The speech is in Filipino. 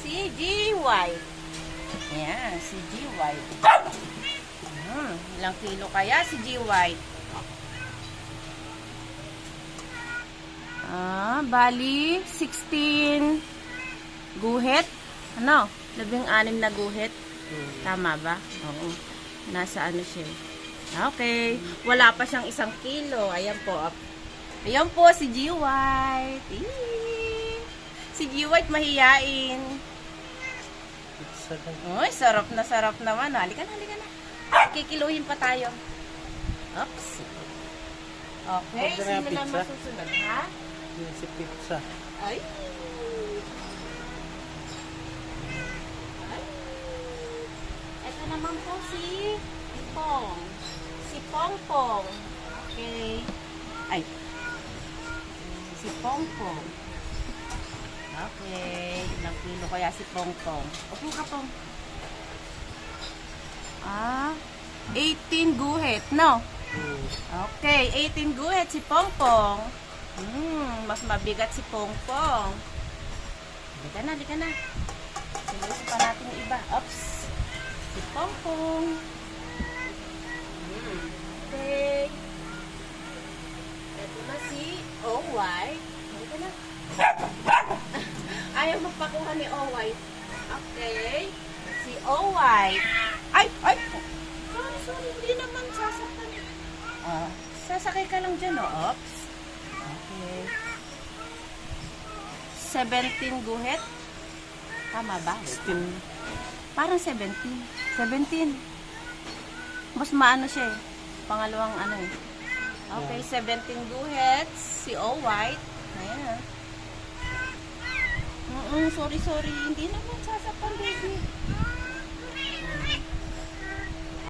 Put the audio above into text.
si G White. Ayan, si G White. Ilang kilo kaya si G White? Bali, 16 guhit. Ano? 16 na guhit. Tama ba? Oo. Nasa ano siya. Okay. Wala pa siyang 1 kilo. Ayan po. Ayan po si G White. Si G White mahiyain. Uy, sarap naman. Halika na. Kikiluhin pa tayo. Oops. Okay, sino na masusunod, ha? Si pizza. Ay. Ito naman po si Pong. Si Pongpong. Okay. Ay. Si Pongpong. Okay. Ilang kilo kaya si Pongpong? Upo ka, Pong. 18 guhit, no? Okay, 18 guhit si Pongpong. Mas mabigat si Pongpong. Halika na. Sinusin pa natin yung iba. Oops. Si Pongpong. Okay. Ito na si O-White. Halika na. Ayaw magpakuha ni O-White. Okay. Si O-White. Ay! Sorry. Hindi naman sasaktan. Sasakay ka lang dyan, oh. Oops. Okay. 17 guhit. Tama ba? 16. Parang 17. 17. Mas maano siya eh. Pangalawang ano eh. Okay, 17 guhits. Si O-White. Ayan. Sorry. Hindi naman sasaktan, baby.